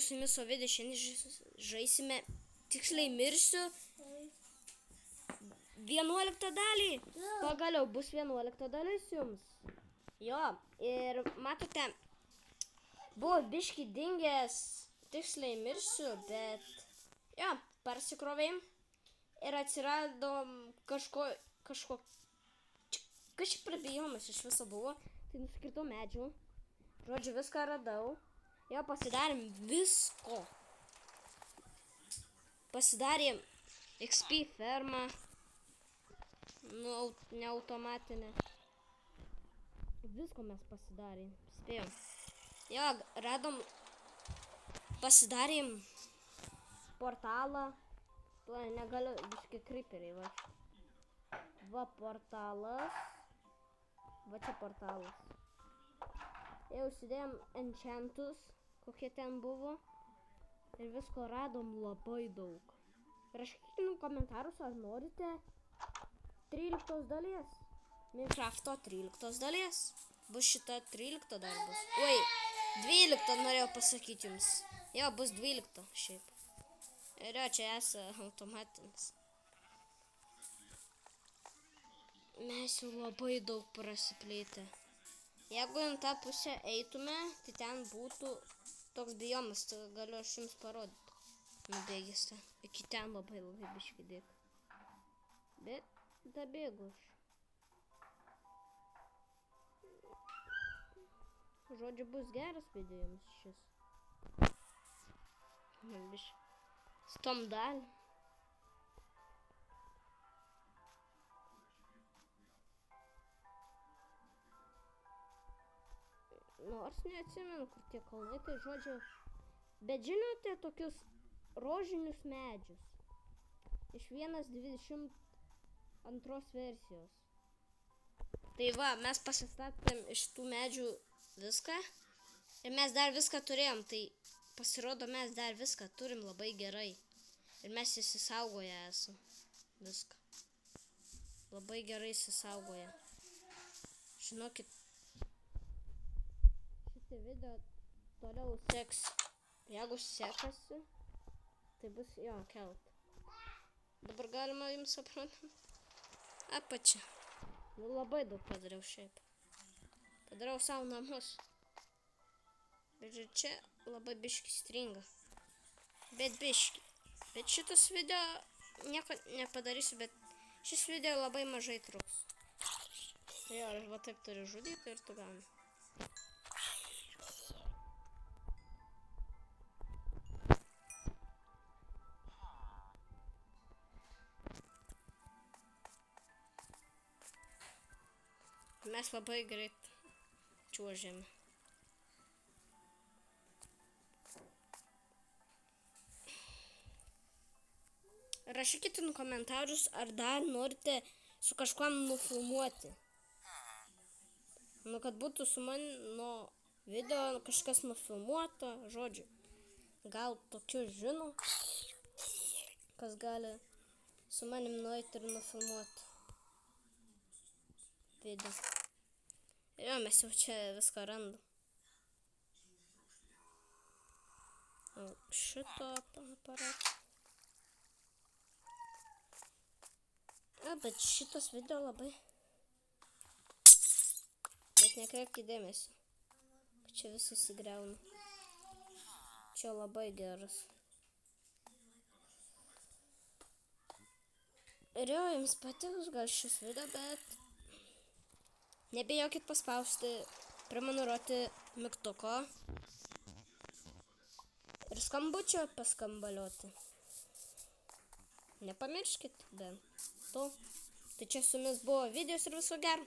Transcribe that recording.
Su jumis Ovidė, šiandien žaisime tiksliai mirsiu 11 dalį. Pagaliau bus 11 dalis jums. Jo, ir matote, buvo biški dingęs tiksliai mirsiu, bet jo, parsikrovėm ir atsirado kažko prabėjomas iš viso buvo. Tai nuskirtau medžių. Žodžiu, viską radau. Jo, pasidarėm visko. Pasidarėm XP fermą. Ne automatinę. Visko mes pasidarėm. Spėjom. Jo, radom. Pasidarėm portalą. Negaliu, biški creeperiai, va. Va portalas. Va čia portalas. Jau užsidėjom enchantus, kokie ten buvo. Ir visko radom labai daug. Rašykite komentarus, ar norite 13 dalies. Minecrafto 13 dalies. Bus šita 13 dar bus. Oi, 12 norėjau pasakyti jums. Jo, bus 12 šiaip. Ir jo, čia esi automatinis. Mes jau labai daug prasiplėtę. Jeigu į tą pusę eitume, tai ten būtų toks biomas, tai galiu aš jums parodyti. Nubėgęs ten. Iki ten labai biški dėk. Bet dabėgu aš. Žodžiu, bus geras video jums šis. Stom dalį. Nors neatsimenu, kur tie kalnai, tai žodžiu. Bet žinote tokius rožinius medžius. Iš 1.22 versijos. Tai va, mes pasistatėm iš tų medžių viską. Ir mes dar viską turėjom. Tai pasirodo, mes dar viską turim labai gerai. Ir mes įsisaugoję esam. Viską. Labai gerai įsisaugoję. Žinokit. Video toliau seks. Jeigu sekasi, tai bus jo kelt. Dabar galima jums aprodyti apačią. Nu, labai daug padariau šiaip. Padariau savo namus. Bet čia labai biški stringa. Bet biški. Bet šitas video nieko nepadarysiu, bet šis video labai mažai truks. Jo, aš va taip turiu žudyti ir tu gauni. Mes labai greit čiuožėme. Rašykite komentarus, ar dar norite su kažkuom nufilmuoti. Nu, kad būtų su mano video kažkas nufilmuota, žodžiu. Gal tokiu žino, kas gali su manim nueiti ir nufilmuoti video. Jo, mes jau čia viską randam. Šito aparatą. Bet šitas video labai. Bet nekreipkite dėmesį. Čia viskas įgriauna. Čia labai geras. Ir jo, jums patiks gal šis video, bet nebijokit paspausti, prenumeruoti mygtuko ir skambučio paskambalioti. Nepamirškit bent to. Tai čia su jumis buvo videos ir viso gero.